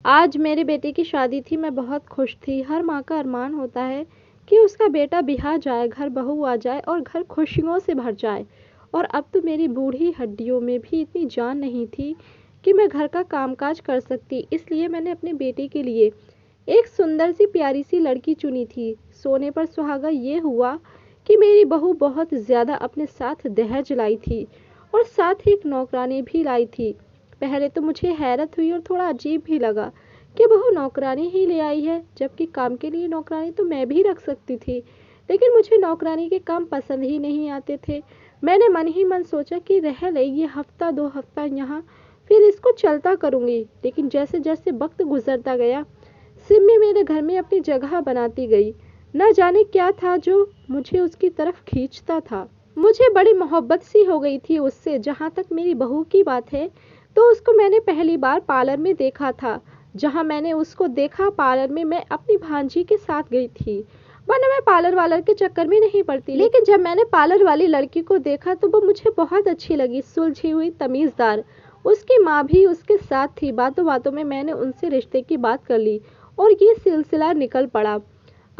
आज मेरे बेटे की शादी थी, मैं बहुत खुश थी। हर माँ का अरमान होता है कि उसका बेटा ब्याह जाए, घर बहू आ जाए और घर खुशियों से भर जाए। और अब तो मेरी बूढ़ी हड्डियों में भी इतनी जान नहीं थी कि मैं घर का कामकाज कर सकती। इसलिए मैंने अपने बेटे के लिए एक सुंदर सी प्यारी सी लड़की चुनी थी। सोने पर सुहागा ये हुआ कि मेरी बहू बहुत ज़्यादा अपने साथ दहेज लाई थी और साथ ही एक नौकरानी भी लाई थी। पहले तो मुझे हैरत हुई और थोड़ा अजीब भी लगा कि बहू नौकरानी ही ले आई है, जबकि काम के लिए नौकरानी तो मैं भी रख सकती थी। लेकिन मुझे नौकरानी के काम पसंद ही नहीं आते थे। मैंने मन ही मन सोचा कि रह ले ये हफ्ता 2 हफ्ता यहाँ, फिर इसको चलता करूँगी। लेकिन जैसे जैसे वक्त गुजरता गया, सिम्मी मेरे घर में अपनी जगह बनाती गई। न जाने क्या था जो मुझे उसकी तरफ खींचता था। मुझे बड़ी मोहब्बत सी हो गई थी उससे। जहाँ तक मेरी बहू की बात है, तो उसको मैंने पहली बार पार्लर में देखा था। जहाँ मैंने उसको देखा पार्लर में, मैं अपनी भांजी के साथ गई थी, वरना मैं पार्लर वालर के चक्कर में नहीं पड़ती। लेकिन जब मैंने पार्लर वाली लड़की को देखा तो वो मुझे बहुत अच्छी लगी। सुलझी हुई, तमीज़दार। उसकी माँ भी उसके साथ थी। बातों बातों में मैंने उनसे रिश्ते की बात कर ली और ये सिलसिला निकल पड़ा।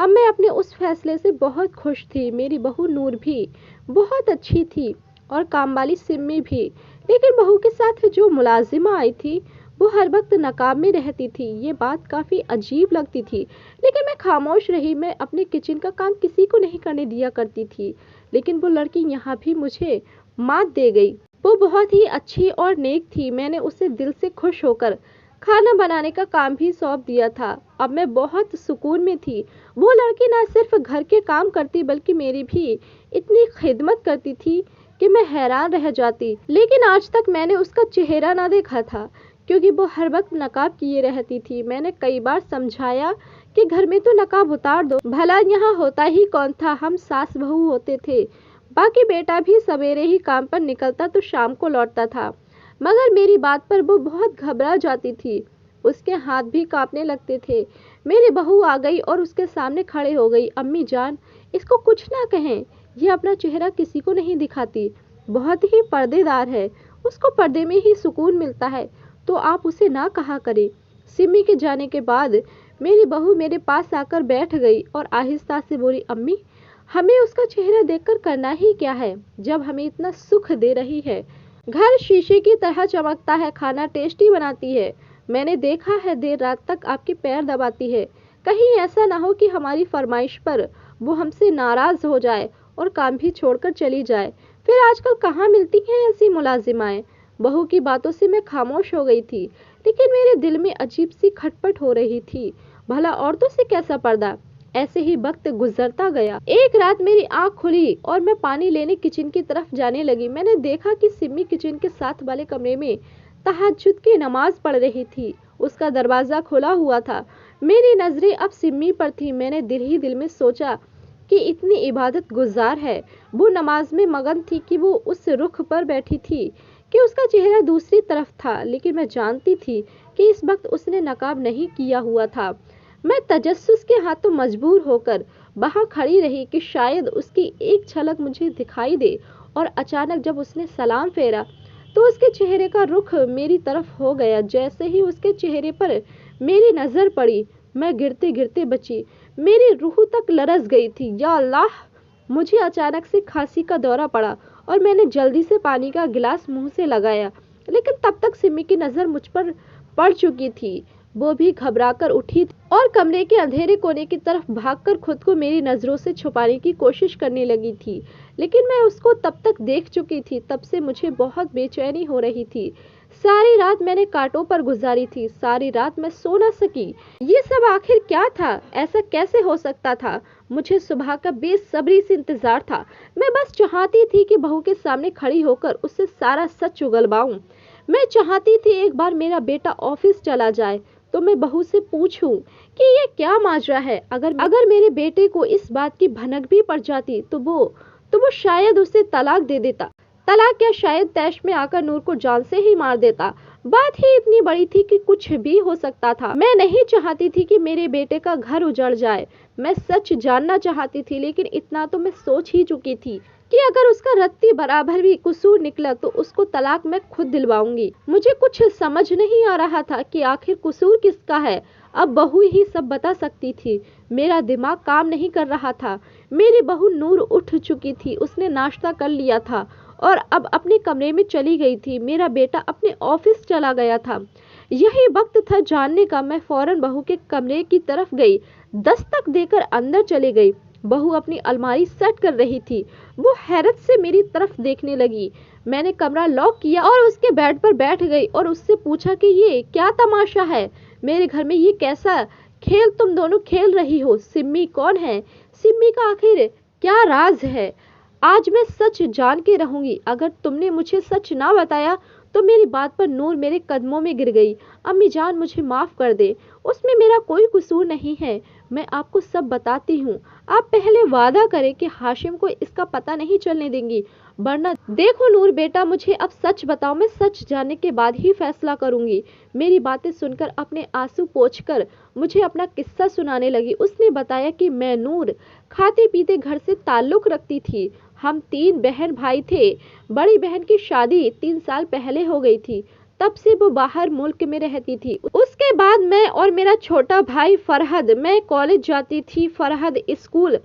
अब मैं अपने उस फैसले से बहुत खुश थी। मेरी बहू नूर भी बहुत अच्छी थी और काम वाली सिम्मी भी। लेकिन बहू के साथ जो मुलाजिमा आई थी वो हर वक्त नकाब में रहती थी। ये बात काफ़ी अजीब लगती थी, लेकिन मैं खामोश रही। मैं अपने किचन का काम किसी को नहीं करने दिया करती थी। लेकिन वो लड़की यहाँ भी मुझे मात दे गई। वो बहुत ही अच्छी और नेक थी। मैंने उसे दिल से खुश होकर खाना बनाने का काम भी सौंप दिया था। अब मैं बहुत सुकून में थी। वो लड़की ना सिर्फ घर के काम करती बल्कि मेरी भी इतनी खिदमत करती थी कि मैं हैरान रह जाती। लेकिन आज तक मैंने उसका चेहरा ना देखा था, क्योंकि वो हर वक्त नकाब किए रहती थी। मैंने कई बार समझाया कि घर में तो नकाब उतार दो, भला यहाँ होता ही कौन था, हम सास बहू होते थे। बाकी बेटा भी सवेरे ही काम पर निकलता तो शाम को लौटता था। मगर मेरी बात पर वो बहुत घबरा जाती थी। उसके हाथ भी कांपने लगते थे। मेरी बहू आ गई और उसके सामने खड़े हो गई। अम्मी जान, इसको कुछ ना कहें, ये अपना चेहरा किसी को नहीं दिखाती, बहुत ही पर्देदार है, उसको पर्दे में ही सुकून मिलता है, तो आप उसे ना कहा करें। सिमी के जाने के बाद मेरी बहू मेरे पास आकर बैठ गई और आहिस्ता से बोली, अम्मी, हमें उसका चेहरा देखकर करना ही क्या है, जब हमें इतना सुख दे रही है। घर शीशे की तरह चमकता है, खाना टेस्टी बनाती है, मैंने देखा है देर रात तक आपके पैर दबाती है। कहीं ऐसा ना हो कि हमारी फरमाइश पर वो हमसे नाराज हो जाए और काम भी छोड़कर चली जाए। फिर आजकल कहाँ मिलती हैं ऐसी मुलाजिमाएं। बहू की बातों से मैं खामोश हो गई थी, लेकिन मेरे दिल में अजीब सी खटपट हो रही थी। भला औरतों से कैसा पर्दा। ऐसे ही वक्त गुजरता गया। एक रात मेरी आंख खुली और मैं पानी लेने किचन की तरफ जाने लगी। मैंने देखा कि सिमी किचन के साथ वाले कमरे में तहज्जुद की नमाज पढ़ रही थी। उसका दरवाजा खुला हुआ था। मेरी नजरें अब सिमी पर थी। मैंने दिल ही दिल में सोचा कि इतनी इबादत गुजार है। वो नमाज में मगन थी कि वो उस रुख पर बैठी थी कि उसका चेहरा दूसरी तरफ था। लेकिन मैं जानती थी कि इस वक्त उसने नकाब नहीं किया हुआ था। मैं तजस्सुस के हाथों मजबूर होकर वहां खड़ी रही कि शायद उसकी एक झलक मुझे दिखाई दे। और अचानक जब उसने सलाम फेरा तो उसके चेहरे का रुख मेरी तरफ हो गया। जैसे ही उसके चेहरे पर मेरी नजर पड़ी, मैं गिरते गिरते बची। मेरी रूह तक लरस गई थी। या अल्लाह, मुझे अचानक से खांसी का दौरा पड़ा और मैंने जल्दी से पानी का गिलास मुंह से लगाया। लेकिन तब तक सिमी की नजर मुझ पर पड़ चुकी थी। वो भी घबराकर उठी और कमरे के अंधेरे कोने की तरफ भागकर खुद को मेरी नजरों से छुपाने की कोशिश करने लगी थी। लेकिन मैं उसको तब तक देख चुकी थी। तब से मुझे बहुत बेचैनी हो रही थी। सारी रात मैंने कांटों पर गुजारी थी। सारी रात मैं सो न सकी। ये सब आखिर क्या था? ऐसा कैसे हो सकता था? मुझे सुबह का बेसब्री से इंतजार था। मैं बस चाहती थी कि बहू के सामने खड़ी होकर उससे सारा सच उगलवाऊं। मैं चाहती थी एक बार मेरा बेटा ऑफिस चला जाए तो मैं बहू से पूछूं कि ये क्या माजरा है। अगर मेरे बेटे को इस बात की भनक भी पड़ जाती तो वो शायद उसे तलाक दे देता। तलाक क्या, शायद तैश में आकर नूर को जान से ही मार देता। बात ही इतनी बड़ी थी कि कुछ भी हो सकता था। मैं नहीं चाहती थी कि मेरे बेटे का घर उजड़ जाए। मैं सच जानना चाहती थी, लेकिन इतना तो मैं सोच ही चुकी थी कि अगर उसका रत्ती बराबर भी कसूर निकला तो उसको तलाक मैं खुद दिलवाऊंगी। मुझे कुछ समझ नहीं आ रहा था कि आखिर कसूर किसका है। अब बहू ही सब बता सकती थी। मेरा दिमाग काम नहीं कर रहा था। मेरी बहू नूर उठ चुकी थी, उसने नाश्ता कर लिया था और अब अपने कमरे में चली गई थी। मेरा बेटा अपने ऑफिस चला गया था। यही वक्त था जानने का। मैं फौरन बहू के कमरे की तरफ गई, दस्तक देकर अंदर चली गई। बहू अपनी अलमारी सेट कर रही थी। वो हैरत से मेरी तरफ देखने लगी। मैंने कमरा लॉक किया और उसके बेड पर बैठ गई और उससे पूछा कि ये क्या तमाशा है, मेरे घर में ये कैसा खेल तुम दोनों खेल रही हो। सिम्मी कौन है? सिम्मी का आखिर क्या राज है? आज मैं सच जान के रहूंगी। अगर तुमने मुझे सच ना बताया तो मेरी बात पर नूर मेरे कदमों में गिर गई। अम्मी जान मुझे माफ कर दे, उसमें मेरा कोई कसूर नहीं है। मैं आपको सब बताती हूँ। आप पहले वादा करें कि हाशिम को इसका पता नहीं चलने देंगी, वरना देखो नूर बेटा, मुझे अब सच बताओ। मैं सच जानने के बाद ही फैसला करूंगी। मेरी बातें सुनकर अपने आंसू पोंछकर मुझे अपना किस्सा सुनाने लगी। उसने बताया कि मैं नूर खाते पीते घर से ताल्लुक रखती थी। हम 3 बहन भाई थे। बड़ी बहन की शादी 3 साल पहले हो गई थी। तब से वो बाहर मुल्क में रहती थी। उसके बाद मैं और मेरा छोटा भाई फरहद, मैं कॉलेज जाती थी, फरहद स्कूल।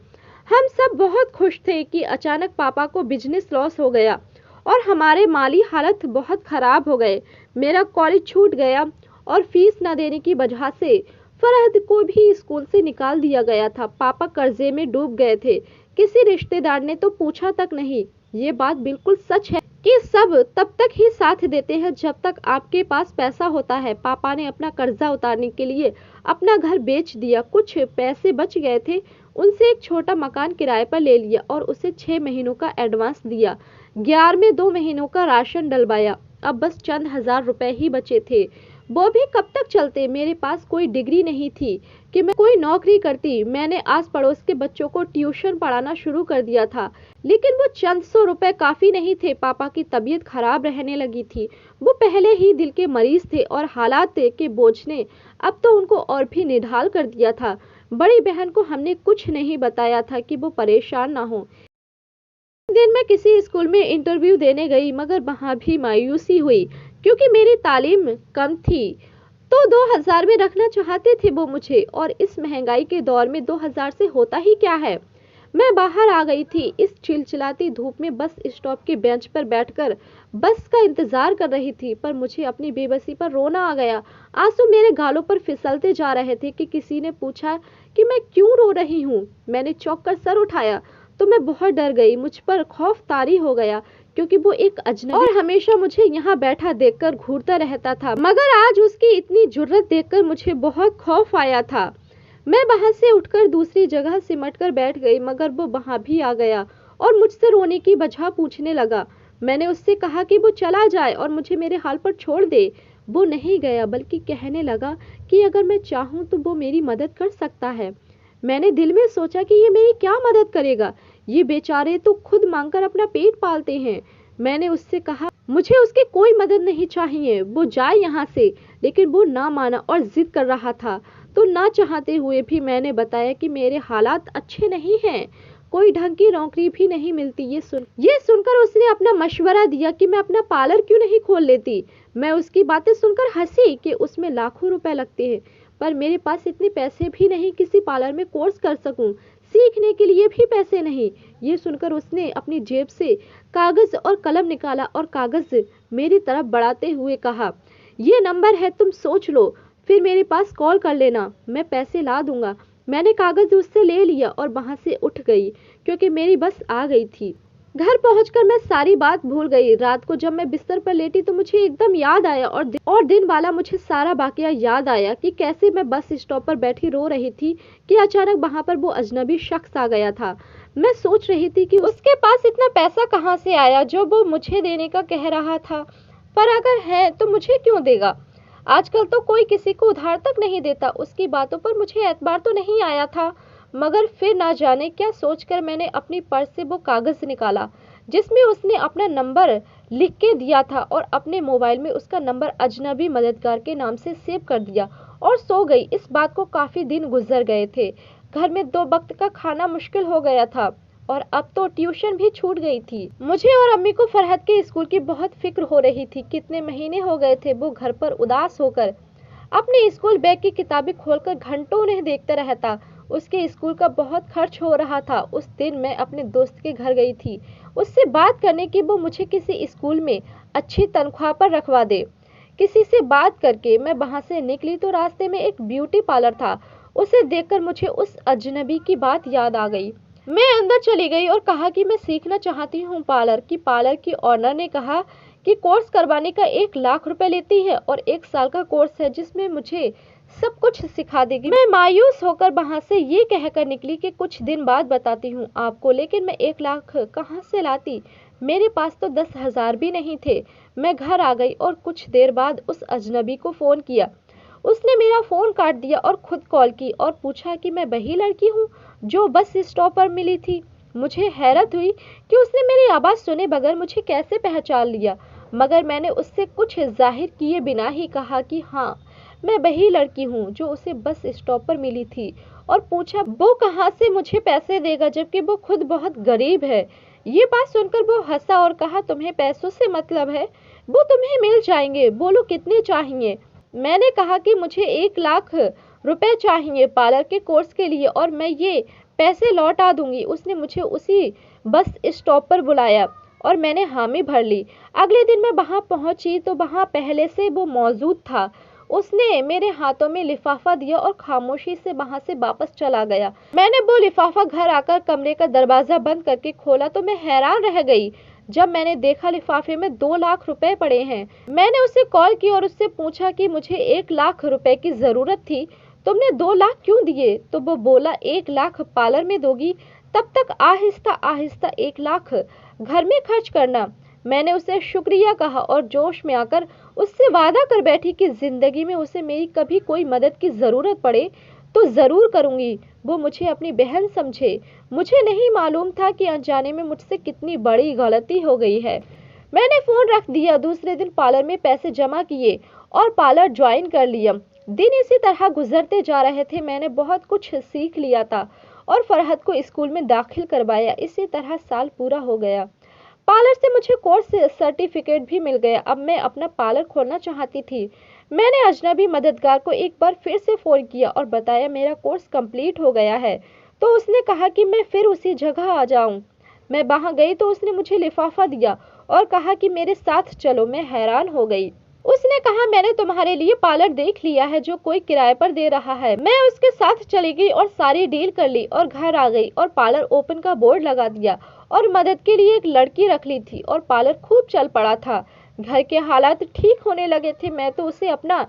हम सब बहुत खुश थे कि अचानक पापा को बिजनेस लॉस हो गया और हमारे माली हालत बहुत खराब हो गए। मेरा कॉलेज छूट गया और फीस न देने की वजह से फरहद को भी स्कूल से निकाल दिया गया था। पापा कर्जे में डूब गए थे। किसी रिश्तेदार ने तो पूछा तक नहीं। ये बात बिल्कुल सच है कि सब तब तक ही साथ देते हैं जब तक आपके पास पैसा होता है। पापा ने अपना कर्जा उतारने के लिए अपना घर बेच दिया। कुछ पैसे बच गए थे, उनसे एक छोटा मकान किराए पर ले लिया और उसे 6 महीनों का एडवांस दिया। 11वें 2 महीनों का राशन डलवाया। अब बस चंद हजार रुपए ही बचे थे, वो भी कब तक चलते। मेरे पास कोई डिग्री नहीं थी कि मैं कोई नौकरी करती। मैंने आस पड़ोस के बच्चों को ट्यूशन पढ़ाना शुरू कर दिया था, लेकिन वो चंद सौ रुपए काफी नहीं थे। पापा की तबीयत खराब रहने लगी थी। वो पहले ही दिल के मरीज थे और हालात के बोझ ने अब तो उनको और भी निढाल कर दिया था। बड़ी बहन को हमने कुछ नहीं बताया था कि वो परेशान ना हो। एक दिन मैं किसी स्कूल में इंटरव्यू देने गई, मगर वहां भी मायूसी हुई क्योंकि मेरी तालीम कम थी। तो 2000 में रखना चाहते थे वो मुझे, और इस महंगाई के दौर में 2000 से होता ही क्या है। मैं बाहर आ गई थी। इस चिलचिलाती धूप में बस स्टॉप के बेंच पर बैठकर बस का इंतजार कर रही थी, पर मुझे अपनी बेबसी पर रोना आ गया। आंसू मेरे गालों पर फिसलते जा रहे थे कि किसी ने पूछा कि मैं क्यों रो रही हूँ। मैंने चौंक कर सर उठाया तो मैं बहुत डर गई। मुझ पर खौफ तारी हो गया क्योंकि वो एक अजनबी और हमेशा मुझे यहाँ बैठा देखकर घूरता रहता था, मगर आज उसकी इतनी जुर्रत देखकर मुझे बहुत खौफ आया था। मैं वहां से उठकर दूसरी जगह सिमट कर बैठ गई, मगर वो वहां भी आ गया और मुझसे रोने की वजह पूछने लगा। मैंने उससे कहा कि वो चला जाए और मुझे मेरे हाल पर छोड़ दे। वो नहीं गया, बल्कि कहने लगा कि अगर मैं चाहूँ तो वो मेरी मदद कर सकता है। मैंने दिल में सोचा कि ये मेरी क्या मदद करेगा, ये बेचारे तो खुद मांगकर अपना पेट पालते हैं। मैंने उससे कहा मुझे उसकी कोई मदद नहीं चाहिए, वो जाए यहाँ से, लेकिन वो ना माना और जिद कर रहा था। तो ना चाहते हुए भी मैंने बताया कि मेरे हालात अच्छे नहीं हैं, कोई ढंग की नौकरी भी नहीं मिलती। ये सुनकर उसने अपना मशवरा दिया कि मैं अपना पार्लर क्यों नहीं खोल लेती। मैं उसकी बातें सुनकर हंसी कि उसमें लाखों रुपए लगते हैं, पर मेरे पास इतने पैसे भी नहीं किसी पार्लर में कोर्स कर सकूं, सीखने के लिए भी पैसे नहीं। ये सुनकर उसने अपनी जेब से कागज और कलम निकाला और कागज मेरी तरफ बढ़ाते हुए कहा, ये नंबर है, तुम सोच लो, फिर मेरे पास कॉल कर लेना, मैं पैसे ला दूंगा। मैंने कागज उससे ले लिया और वहां से उठ गई क्योंकि मेरी बस आ गई थी। घर पहुंचकर मैं सारी बात भूल गई। रात को जब मैं बिस्तर पर लेटी तो मुझे एकदम याद आया और दिन वाला मुझे सारा वाकया याद आया कि कैसे मैं बस स्टॉप पर बैठी रो रही थी कि अचानक वहां पर वो अजनबी शख्स आ गया था। मैं सोच रही थी कि उसके पास इतना पैसा कहाँ से आया जो वो मुझे देने का कह रहा था, पर अगर है तो मुझे क्यों देगा। आजकल तो कोई किसी को उधार तक नहीं देता। उसकी बातों पर मुझे एतबार तो नहीं आया था, मगर फिर ना जाने क्या सोचकर मैंने अपनी पर्स से वो कागज निकाला जिसमें उसने अपना नंबर लिख के दिया था और अपने मोबाइल में उसका नंबर अजनबी मददगार के नाम से सेव कर दिया और सो गई। इस बात को काफी दिन गुजर गए थे। घर में 2 वक्त का खाना मुश्किल हो गया था। और अब तो ट्यूशन भी छूट गई थी। मुझे और अम्मी को फरहत के स्कूल की बहुत फिक्र हो रही थी। कितने महीने हो गए थे वो घर पर उदास होकर अपने स्कूल बैग की किताबें खोलकर घंटों उन्हें देखता रहता। उसके स्कूल का बहुत खर्च हो रहा था। उस दिन मैं अपने दोस्त के घर गई थी उससे बात करने की वो मुझे किसी स्कूल में अच्छी तनख्वाह पर रखवा दे। किसी से बात करके मैं वहां से निकली तो रास्ते में एक ब्यूटी पार्लर था। उसे देखकर मुझे उस अजनबी की बात याद आ गई। मैं अंदर चली गई और कहा कि मैं सीखना चाहती हूँ। पार्लर की ऑनर ने कहा कि कोर्स करवाने का 1 लाख रुपए लेती है और 1 साल का कोर्स है जिसमें मुझे सब कुछ सिखा देगी। मैं मायूस होकर वहां से ये कहकर निकली कि कुछ दिन बाद बताती हूँ आपको, लेकिन मैं 1 लाख कहाँ से लाती? मेरे पास तो 10,000 भी नहीं थे। मैं घर आ गई और कुछ देर बाद उस अजनबी को फोन किया। उसने मेरा फोन काट दिया और खुद कॉल की और पूछा कि मैं वही लड़की हूँ जो बस स्टॉप पर मिली थी। मुझे हैरत हुई कि उसने मेरी आवाज़ सुने बगैर मुझे कैसे पहचान लिया, मगर मैंने उससे कुछ जाहिर किए बिना ही कहा कि हाँ, मैं वही लड़की हूँ जो उसे बस स्टॉप पर मिली थी और पूछा वो कहाँ से मुझे पैसे देगा जबकि वो खुद बहुत गरीब है। ये बात सुनकर वो हंसा और कहा तुम्हें पैसों से मतलब है? वो तुम्हें मिल जाएंगे, बोलो कितने चाहिए? मैंने कहा कि मुझे 1 लाख रुपए चाहिए पार्लर के कोर्स के लिए और मैं ये पैसे लौटा दूंगी। उसने मुझे उसी बस स्टॉप पर बुलाया और मैंने हामी भर ली। अगले दिन मैं वहां पहुंची तो वहां पहले से वो मौजूद था। उसने मेरे हाथों में लिफाफा दिया और खामोशी से वहां से वापस चला गया। मैंने वो लिफाफा घर आकर कमरे का दरवाजा बंद करके खोला तो मैं हैरान रह गई जब मैंने देखा लिफाफे में 2 लाख रुपए पड़े हैं। मैंने उसे कॉल की और उससे पूछा कि मुझे 1 लाख रुपए की जरूरत थी, तुमने 2 लाख क्यों दिए? तो वो बोला 1 लाख पार्लर में दोगी, तब तक आहिस्ता आहिस्ता 1 लाख घर में खर्च करना। मैंने उसे शुक्रिया कहा और जोश में आकर उससे वादा कर बैठी कि जिंदगी में उसे मेरी कभी कोई मदद की जरूरत पड़े तो जरूर करूंगी। वो मुझे अपनी बहन समझे। मुझे नहीं मालूम था कि अनजाने में मुझसे कितनी बड़ी गलती हो गई है। मैंने फोन रख दिया। दूसरे दिन पार्लर में पैसे जमा किए और पार्लर ज्वाइन कर लिया। दिन इसी तरह गुजरते जा रहे थे। मैंने बहुत कुछ सीख लिया था और फरहत को स्कूल में दाखिल करवाया। इसी तरह साल पूरा हो गया। पार्लर से मुझे कोर्स सर्टिफिकेट भी मिल गया। अब मैं अपना पार्लर खोलना चाहती थी। मैंने अजनबी मददगार को एक बार फिर से फोन किया और बताया मेरा कोर्स कंप्लीट हो गया है। तो उसने कहा कि मैं फिर उसी जगह आ जाऊं। मैं वहां गई तो उसने मुझे लिफाफा दिया और कहा कि मेरे साथ चलो। मैं हैरान हो गई। उसने कहा मैंने तुम्हारे लिए पार्लर देख लिया है जो कोई किराए पर दे रहा है। मैं उसके साथ चली गई और सारी डील कर ली और घर आ गई और पार्लर ओपन का बोर्ड लगा दिया और मदद के लिए एक लड़की रख ली थी और पार्लर खूब चल पड़ा था। घर के हालात ठीक होने लगे थे। मैं तो उसे अपना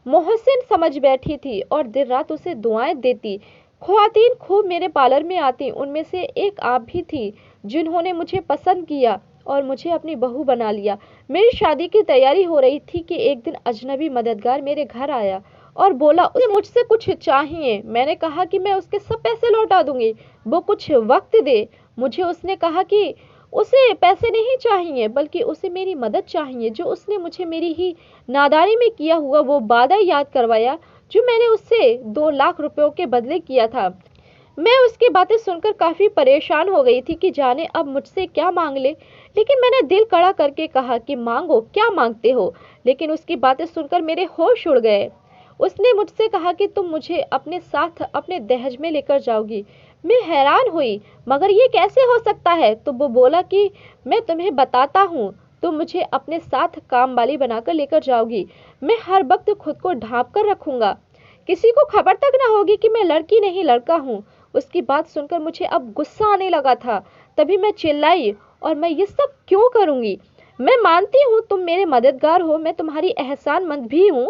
मोहसिन समझ बैठी थी और दिन रात उसे दुआएं देती। ख्वातीन खूब मेरे पार्लर में आती। उनमें से एक आप भी थी जिन्होंने मुझे पसंद किया और मुझे अपनी बहू बना लिया। मेरी शादी की तैयारी हो रही थी कि एक दिन अजनबी मददगार मेरे घर आया और बोला उसे मुझसे कुछ चाहिए। मैंने कहा कि मैं उसके सब पैसे लौटा दूंगी, वो कुछ वक्त दे मुझे। उसने कहा कि उसे पैसे नहीं चाहिए बल्कि उसे मेरी मदद चाहिए। जो उसने मुझे मेरी ही नादानी में किया हुआ वो वादा याद करवाया जो मैंने उससे 2 लाख रुपयों के बदले किया था। मैं उसकी बातें सुनकर काफी परेशान हो गई थी कि जाने अब मुझसे क्या मांग ले। लेकिन मैंने दिल कड़ा करके कहा कि मांगो, क्या मांगते हो? लेकिन उसकी बातें सुनकर मेरे होश उड़ गए। उसने मुझसे कहा कि तुम मुझे अपने साथ अपने दहेज में लेकर जाओगी। मैं हैरान हुई, मगर ये कैसे हो सकता है? तो वो बोला कि मैं तुम्हें बताता हूँ, तुम मुझे अपने साथ काम वाली बनाकर लेकर जाओगी। मैं हर वक्त खुद को ढांप कर रखूंगा, किसी को खबर तक ना होगी कि मैं लड़की नहीं लड़का हूँ। उसकी बात सुनकर मुझे अब गुस्सा आने लगा था। तभी मैं चिल्लाई, और मैं ये सब क्यों करूंगी? मैं मानती हूँ तुम मेरे मददगार हो, मैं तुम्हारी एहसानमंद भी हूँ,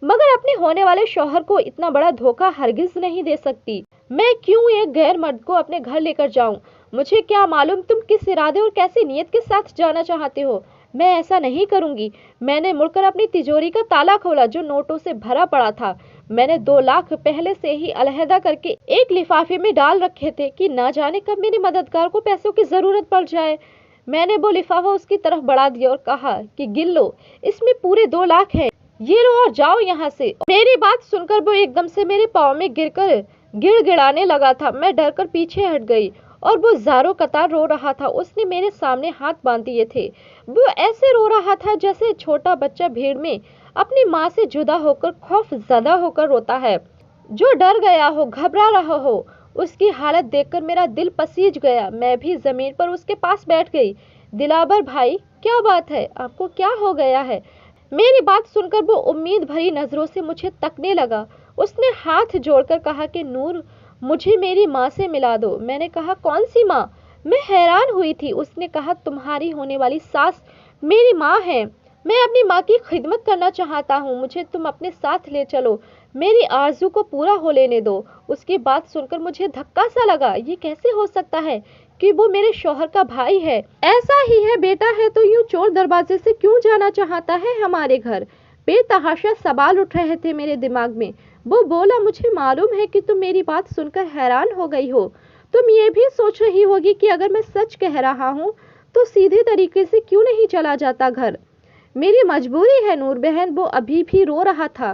मगर अपने होने वाले शौहर को इतना बड़ा धोखा हरगिज नहीं दे सकती। मैं क्यों एक गैर मर्द को अपने घर लेकर जाऊं? मुझे क्या मालूम तुम किस इरादे और कैसी नीयत के साथ जाना चाहते हो। मैं ऐसा नहीं करूंगी। मैंने मुड़कर अपनी तिजोरी का ताला खोला जो नोटों से भरा पड़ा था। मैंने 2 लाख पहले से ही अलहदा करके एक लिफाफे में डाल रखे थे कि ना जाने कब मेरे मददगार को पैसों की जरूरत पड़ जाए। मैंने वो लिफाफा उसकी तरफ बढ़ा दिया और कहा कि गिन लो, इसमें पूरे 2 लाख हैं, ये लो और जाओ यहाँ से। मेरी बात सुनकर वो एकदम से मेरे पाँव में गिरकर गिड़गिड़ाने लगा था। मैं डरकर पीछे हट गई और वो ज़ारों कतार रो रहा था। उसने मेरे सामने हाथ बांध दिए थे। वो ऐसे रो रहा था जैसे छोटा बच्चा भीड़ में अपनी माँ से जुदा होकर खौफ ज़दा होकर रोता है, जो डर गया हो, घबरा रहा हो। उसकी हालत देखकर मेरा दिल पसीज गया। मैं भी जमीन पर उसके पास बैठ गई। दिलावर भाई, क्या बात है? आपको क्या हो गया है? मेरी बात सुनकर वो उम्मीद भरी नजरों से मुझे तकने लगा। उसने हाथ जोड़कर कहा कि नूर, मुझे मेरी माँ से मिला दो। मैंने कहा, कौन सी माँ? मैं हैरान हुई थी। उसने कहा, तुम्हारी होने वाली सास मेरी माँ है। मैं अपनी माँ की खिदमत करना चाहता हूँ। मुझे तुम अपने साथ ले चलो। मेरी आरजू को पूरा हो लेने दो। उसकी बात सुनकर मुझे धक्का सा लगा। ये कैसे हो सकता है कि वो मेरे शौहर का भाई है? ऐसा ही है बेटा, है तो यूं चोर दरवाजे से क्यों जाना चाहता है हमारे घर? बेतहाशा सवाल उठ रहे थे मेरे दिमाग में। वो बोला, मुझे मालूम है कि तुम मेरी बात सुनकर हैरान हो गई हो। तुम ये भी सोच रही होगी कि अगर मैं सच कह रहा हूँ तो सीधे तरीके से क्यों नहीं चला जाता घर। मेरी मजबूरी है नूर बहन। वो अभी भी रो रहा था।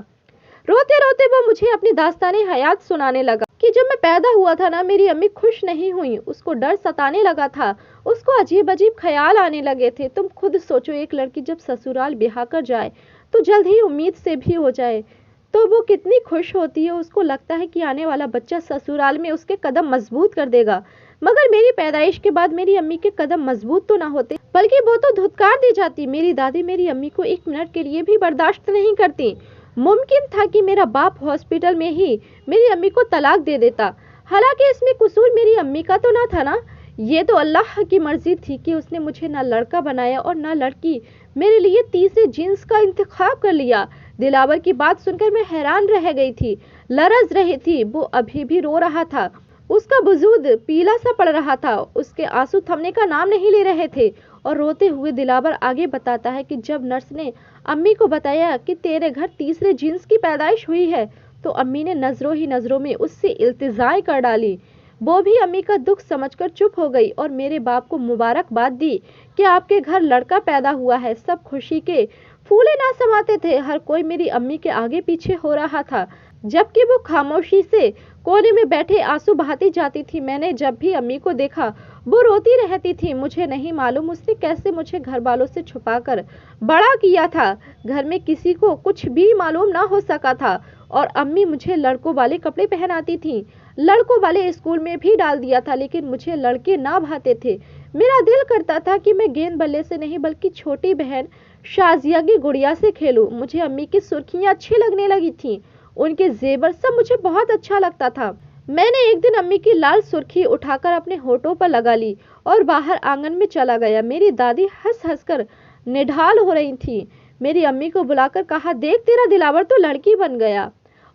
रोते रोते वो मुझे अपनी दास्ताने हयात सुनाने लगा कि जब मैं पैदा हुआ था ना, मेरी अम्मी खुश नहीं हुई। उसको डर सताने लगा था। उसको अजीब अजीब ख्याल आने लगे थे। तुम खुद सोचो, एक लड़की जब ससुराल ब्याह कर जाए तो जल्द ही उम्मीद से भी हो जाए तो वो कितनी खुश होती है। उसको लगता है कि आने वाला बच्चा ससुराल में उसके कदम मजबूत कर देगा। मगर मेरी पैदाइश के बाद मेरी अम्मी के कदम मजबूत तो ना होते, बल्कि वो तो धुतकार दी जाती। मेरी दादी मेरी अम्मी को एक मिनट के लिए भी बर्दाश्त नहीं करती। मुमकिन था कि मेरा बाप हॉस्पिटल में ही मेरी अम्मी को तलाक दे देता। हालांकि इसमें कसूर मेरी अम्मी का तो ना था ना। ये तो अल्लाह की मर्जी थी कि उसने मुझे ना लड़का बनाया और ना लड़की। मेरे लिए तीसरे जीन्स का इंतखाब कर लिया। दिलावर की बात सुनकर मैं हैरान रह गई थी, लरज रही थी। वो अभी भी रो रहा था। उसका वजूद पीला सा पड़ रहा था। उसके आंसू थमने का नाम नहीं ले रहे थे। और रोते हुए दिलावर आगे बताता है कि जब नर्स ने अम्मी को बताया कि तेरे घर तीसरे जीन्स की पैदाइश हुई है तो अम्मी ने नजरों ही नजरों में उससे इल्तिजाएं कर डाली। वो भी अम्मी का दुख समझकर चुप हो गई और मेरे बाप को मुबारकबाद दी कि आपके घर लड़का पैदा हुआ है। सब खुशी के फूले ना समाते थे। हर कोई मेरी अम्मी के आगे पीछे हो रहा था, जबकि वो खामोशी से कोने में बैठे आंसू बहाती जाती थी। मैंने जब भी अम्मी को देखा वो रोती रहती थी। मुझे नहीं मालूम उसने कैसे मुझे घर वालों से छुपाकर बड़ा किया था। घर में किसी को कुछ भी मालूम ना हो सका था और अम्मी मुझे लड़कों वाले कपड़े पहनाती थी। लड़कों वाले स्कूल में भी डाल दिया था, लेकिन मुझे लड़के ना भाते थे। मेरा दिल करता था कि मैं गेंद बल्ले से नहीं बल्कि छोटी बहन शाजिया की गुड़िया से खेलूं। मुझे अम्मी की सुर्खियां अच्छी लगने लगी थी। उनके जेवर सब मुझे बहुत अच्छा लगता था। मैंने एक दिन अम्मी की लाल सुर्खी उठाकर अपने होठों पर लगा ली और बाहर आंगन में चला गया। मेरी दादी हंस हंस कर निढाल हो रही थी। मेरी अम्मी को बुलाकर कहा, देख तेरा दिलावर तो लड़की बन गया।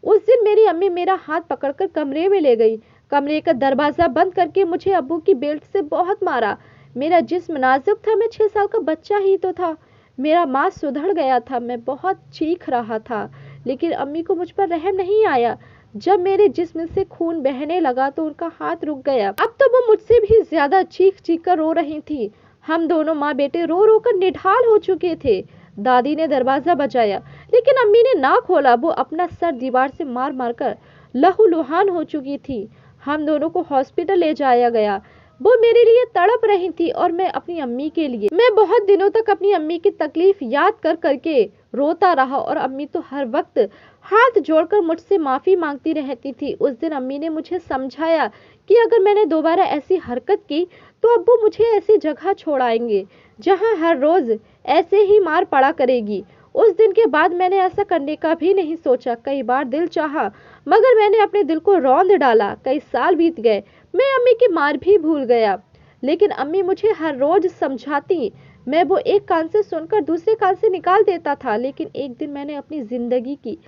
उस दिन मेरी अम्मी मेरा हाथ पकड़कर कमरे में ले गई। कमरे का दरवाजा बंद करके मुझे अब्बू की बेल्ट से बहुत मारा। मेरा जिस्म नाजुक था। मैं 6 साल का बच्चा ही तो था। मेरा मांस सुधड़ गया था। मैं बहुत चीख रहा था, लेकिन अम्मी को मुझ पर रहम नहीं आया। जब मेरे जिस्म से खून बहने लगा तो उनका हाथ रुक गया। अब तो वो मुझसे भी ज्यादा चीख चीख कर रो रही थी। हम दोनों माँ बेटे रो रो कर निढाल हो चुके थे। दादी ने दरवाजा बजाया, लेकिन अम्मी ने ना खोला। वो अपना सर दीवार से मार मार कर लहूलुहान हो चुकी थी। हम दोनों को हॉस्पिटल ले जाया गया। वो मेरे लिए तड़प रही थी और मैं अपनी अम्मी के लिए। मैं बहुत दिनों तक अपनी अम्मी की तकलीफ याद कर करके रोता रहा और अम्मी तो हर वक्त हाथ जोड़कर मुझसे माफी मांगती रहती थी। उस दिन अम्मी ने मुझे समझाया कि अगर मैंने दोबारा ऐसी हरकत की तो अब्बू मुझे ऐसी जगह छोड़ाएंगे जहां हर रोज ऐसे ही मार पड़ा करेगी। उस दिन के बाद मैंने ऐसा करने का भी नहीं सोचा। कई बार दिल चाहा, मगर मैंने अपने दिल को रौंद डाला। कई साल बीत गए, मैं अम्मी की मार भी भूल गया, लेकिन अम्मी मुझे हर रोज समझाती। मैं वो एक कान से सुनकर दूसरे कान से निकाल देता था। लेकिन एक दिन मैंने अपनी जिंदगी की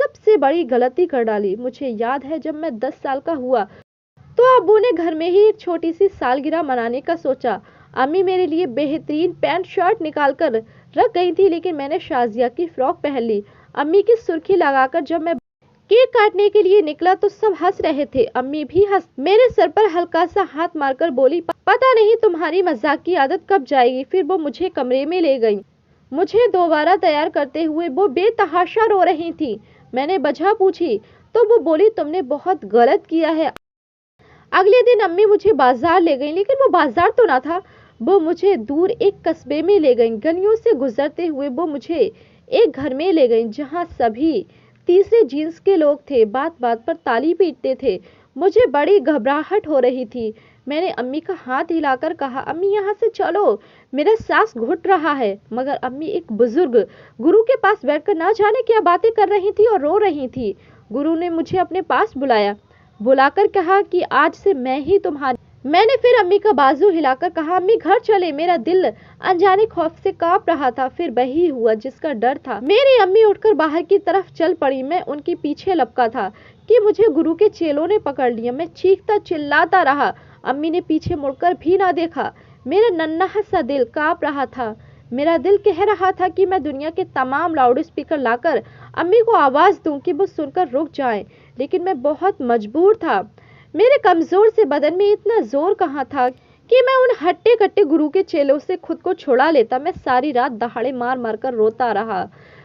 सबसे बड़ी गलती कर डाली। मुझे याद है, जब मैं 10 साल का हुआ तो अब्बू ने घर में ही एक छोटी सी सालगिरह मनाने का सोचा। अम्मी मेरे लिए बेहतरीन पैंट शर्ट निकाल कर रख गई थी, लेकिन मैंने शाजिया की फ्रॉक पहन ली। अम्मी की सुर्खी लगाकर जब मैं केक काटने के लिए निकला तो सब हंस रहे थे। अम्मी भी हंस मेरे सर पर हल्का सा हाथ मारकर बोली, पता नहीं तुम्हारी मजाक की आदत कब जाएगी। फिर वो मुझे कमरे में ले गई। मुझे दोबारा तैयार करते हुए वो बेतहाशा रो रही थी। मैंने वजह पूछी तो वो बोली, तुमने बहुत गलत किया है अगले दिन अम्मी मुझे बाजार ले गई, लेकिन वो बाजार तो ना था। वो मुझे दूर एक कस्बे में ले गई। गलियों से गुजरते हुए वो मुझे एक घर में ले गई जहाँ सभी तीसरे जींस के लोग थे, बात बात पर ताली पीटते थे। मुझे बड़ी घबराहट हो रही थी। मैंने अम्मी का हाथ हिलाकर कहा, अम्मी यहाँ से चलो, मेरा सांस घुट रहा है। मगर अम्मी एक बुजुर्ग गुरु के पास बैठकर ना जाने क्या बातें कर रही थी और रो रही थी। गुरु ने मुझे अपने पास बुलाया, बुलाकर कहा कि आज से मैं ही तुम्हारी। मैंने फिर अम्मी का बाजू हिलाकर कहा, अम्मी घर चले। मेरा दिल अनजाने खौफ से कांप रहा था। फिर वही हुआ जिसका डर था। मेरी अम्मी उठकर बाहर की तरफ चल पड़ी। मैं उनके पीछे लपका था कि मुझे गुरु के चेलों ने पकड़ लिया। मैं चीखता चिल्लाता रहा। अम्मी ने पीछे मुड़कर भी ना देखा। मेरा नन्हा सा दिल कांप रहा था। मेरा दिल कह रहा था कि मैं दुनिया के तमाम लाउड स्पीकर लाकर अम्मी को आवाज दूं कि वो सुनकर रुक जाएं, लेकिन मैं बहुत मजबूर था। मेरे कमजोर से बदन में इतना जोर कहाँ था कि मैं उन हट्टे कट्टे गुरु के चेलों से खुद को छुड़ा लेता। मैं सारी रात दहाड़े मार मार कर रोता रहा।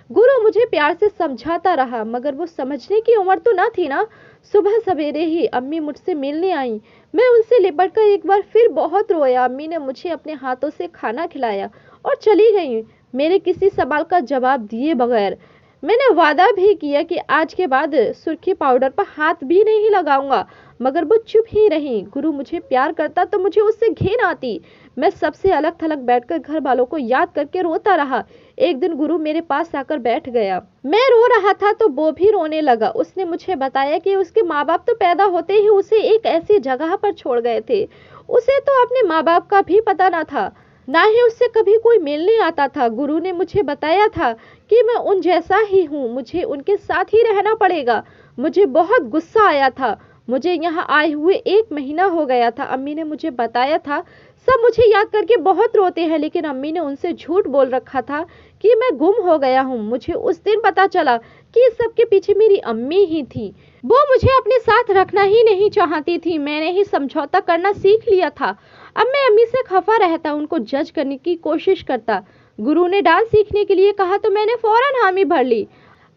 गुरु मुझे प्यार से समझाता रहा, मगर वो समझने की उम्र तो ना थी ना। सुबह सवेरे ही अम्मी मुझसे मिलने आई। मैं उनसे लिपट कर एक बार फिर बहुत रोया। अम्मी ने मुझे अपने हाथों से खाना खिलाया और चली गई, मेरे किसी सवाल का जवाब दिए बगैर। मैंने वादा भी किया कि आज के बाद सुर्खी पाउडर पर हाथ भी नहीं लगाऊंगा, मगर वो चुप ही रही। गुरु मुझे प्यार करता तो मुझे उससे घिन आती। मैं सबसे अलग थलग बैठकर घर वालों को याद करके रोता रहा। एक दिन गुरु मेरे पास आकर बैठ गया। मैं रो रहा था तो वो भी रोने लगा। उसने मुझे बताया कि उसके माँ बाप तो पैदा होते ही उसे एक ऐसी जगह पर छोड़ गए थे। उसे तो अपने माँ बाप का भी पता न था, ना ही उससे कभी कोई मिलने आता था। गुरु ने मुझे बताया था कि मैं उन जैसा ही हूँ, मुझे उनके साथ ही रहना पड़ेगा। मुझे बहुत गुस्सा आया था। मुझे यहाँ आए हुए 1 महीना हो गया था। अम्मी ने मुझे बताया था। सब मुझे याद करके बहुत रोते हैं, लेकिन अम्मी ने उनसे झूठ बोल रखा था कि मैं गुम हो गया हूँ। मुझे उस दिन पता चला कि इस सब के पीछे मेरी अम्मी ही थी। वो मुझे अपने साथ रखना ही नहीं चाहती थी। मैंने ही समझौता करना सीख लिया था। अब मैं अम्मी से खफा रहता, उनको जज करने की कोशिश करता। गुरु ने डांस सीखने के लिए कहा तो मैंने फौरन हामी भर ली।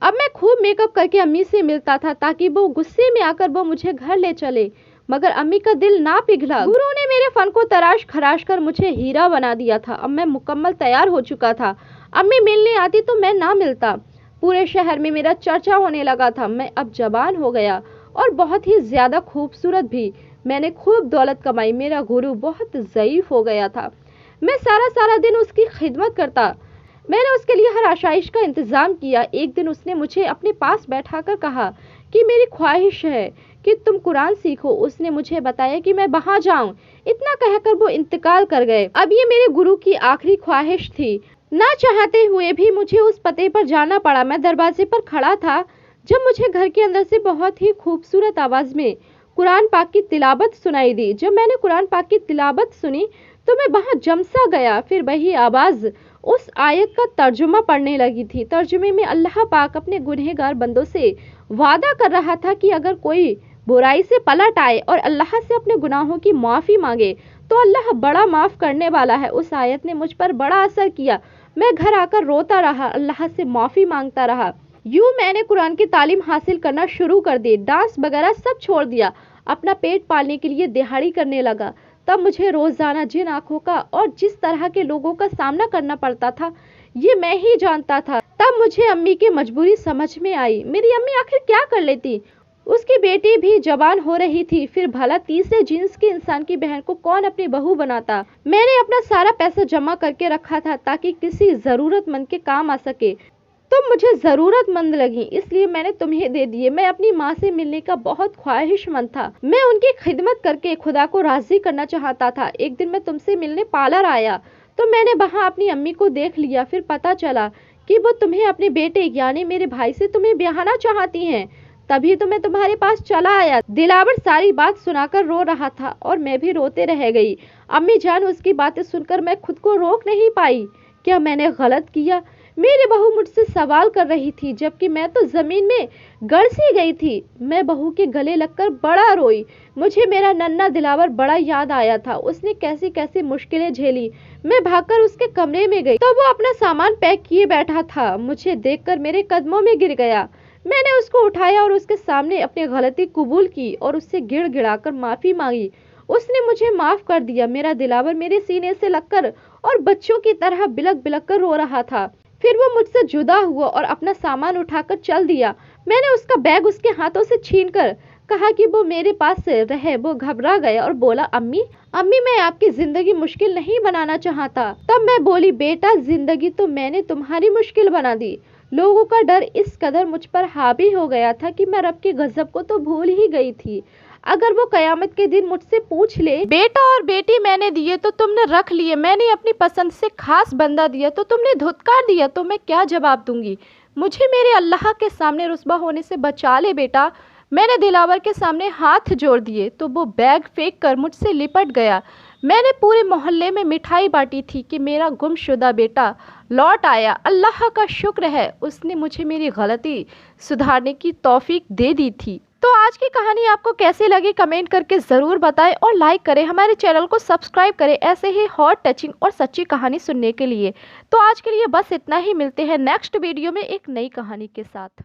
अब मैं खूब मेकअप करके अम्मी से मिलता था ताकि वो गुस्से में आकर वो मुझे घर ले चले, मगर अम्मी का दिल ना पिघला। गुरु ने मेरे फन को तराश खराश कर मुझे हीरा बना दिया था। अब मैं मुकम्मल तैयार हो चुका था। अम्मी मिलने आती तो मैं ना मिलता। पूरे शहर में मेरा चर्चा होने लगा था। मैं अब जवान हो गया और बहुत ही ज्यादा खूबसूरत भी। मैंने खूब दौलत कमाई। मेरा गुरु बहुत ज़ईफ हो गया था। मैं सारा सारा दिन उसकी खिदमत करता। मैंने उसके लिए हर आशाइश का इंतजाम किया। एक दिन उसने मुझे अपने पास बैठाकर कहा कि मेरी ख्वाहिश है कि तुम कुरान सीखो। उसने मुझे बताया कि मैं वहां जाऊं। इतना कहकर वो इंतकाल कर गए। अब ये मेरे गुरु की आखिरी ख्वाहिश थी। ना चाहते हुए भी मुझे उस पते पर जाना पड़ा। मैं दरवाजे पर खड़ा था जब मुझे घर के अंदर से बहुत ही खूबसूरत आवाज में कुरान पाक की तिलावत सुनाई दी। जब मैंने कुरान पाक की तिलावत सुनी तो मैं वहां जमसा गया। फिर वही आवाज उस आयत का तर्जुमा पढ़ने लगी थी। तर्जुमे में अल्लाह पाक अपने गुनहगार बंदों से वादा कर रहा था कि अगर कोई बुराई से पलट आए और अल्लाह से अपने गुनाहों की माफ़ी मांगे तो अल्लाह बड़ा माफ़ करने वाला है। उस आयत ने मुझ पर बड़ा असर किया। मैं घर आकर रोता रहा, अल्लाह से माफ़ी मांगता रहा। यूँ मैंने कुरान की तालीम हासिल करना शुरू कर दी। डांस वगैरह सब छोड़ दिया। अपना पेट पालने के लिए दिहाड़ी करने लगा। तब मुझे रोजाना जिन आंखों का और जिस तरह के लोगों का सामना करना पड़ता था ये मैं ही जानता था। तब मुझे अम्मी की मजबूरी समझ में आई। मेरी अम्मी आखिर क्या कर लेती। उसकी बेटी भी जवान हो रही थी। फिर भला तीसरे जींस के इंसान की बहन को कौन अपनी बहू बनाता। मैंने अपना सारा पैसा जमा करके रखा था ताकि किसी जरूरतमंद के काम आ सके। तुम मुझे जरूरतमंद लगी इसलिए मैंने तुम्हें दे दिए। मैं अपनी माँ से मिलने का बहुत ख्वाहिशमंद था। मैं उनकी खिदमत करके खुदा को राजी करना चाहता था। एक दिन मैं तुमसे मिलने पार्लर आया तो मैंने वहाँ अपनी अम्मी को देख लिया। फिर पता चला कि वो तुम्हें अपने बेटे यानी मेरे भाई से तुम्हें ब्याहना चाहती हैं। तभी तो मैं तुम्हारे पास चला आया। दिलावर सारी बात सुनाकर रो रहा था और मैं भी रोते रह गई। अम्मी जान उसकी बातें सुनकर मैं खुद को रोक नहीं पाई। क्या मैंने गलत किया? मेरी बहू मुझसे सवाल कर रही थी जबकि मैं तो जमीन में गड़ सी गई थी। मैं बहू के गले लगकर बड़ा रोई। मुझे मेरा नन्ना दिलावर बड़ा याद आया था। उसने कैसी कैसी मुश्किलें झेली। मैं भागकर उसके कमरे में गई तो वो अपना सामान पैक किए बैठा था। मुझे देखकर मेरे कदमों में गिर गया। मैंने उसको उठाया और उसके सामने अपनी गलती कबूल की और उससे गिड़गिड़ाकर माफ़ी मांगी। उसने मुझे माफ़ कर दिया। मेरा दिलावर मेरे सीने से लगकर और बच्चों की तरह बिलक बिलक कर रो रहा था। फिर वो मुझसे जुदा हुआ और अपना सामान उठाकर चल दिया। मैंने उसका बैग उसके हाथों से छीनकर कहा कि वो मेरे पास से रहे। वो घबरा गया और बोला, अम्मी अम्मी मैं आपकी जिंदगी मुश्किल नहीं बनाना चाहता। तब मैं बोली, बेटा जिंदगी तो मैंने तुम्हारी मुश्किल बना दी। लोगों का डर इस कदर मुझ पर हावी हो गया था कि मैं रब के गजब को तो भूल ही गई थी। अगर वो कयामत के दिन मुझसे पूछ ले, बेटा और बेटी मैंने दिए तो तुमने रख लिए, मैंने अपनी पसंद से खास बंदा दिया तो तुमने धुतकार दिया, तो मैं क्या जवाब दूंगी? मुझे मेरे अल्लाह के सामने रुस्वा होने से बचा ले बेटा। मैंने दिलावर के सामने हाथ जोड़ दिए तो वो बैग फेंक कर मुझसे लिपट गया। मैंने पूरे मोहल्ले में मिठाई बांटी थी कि मेरा गुमशुदा बेटा लौट आया। अल्लाह का शुक्र है, उसने मुझे मेरी गलती सुधारने की तौफीक दे दी थी। तो आज की कहानी आपको कैसी लगी कमेंट करके ज़रूर बताएं और लाइक करें। हमारे चैनल को सब्सक्राइब करें ऐसे ही हॉट, टचिंग और सच्ची कहानी सुनने के लिए। तो आज के लिए बस इतना ही। मिलते हैं नेक्स्ट वीडियो में एक नई कहानी के साथ।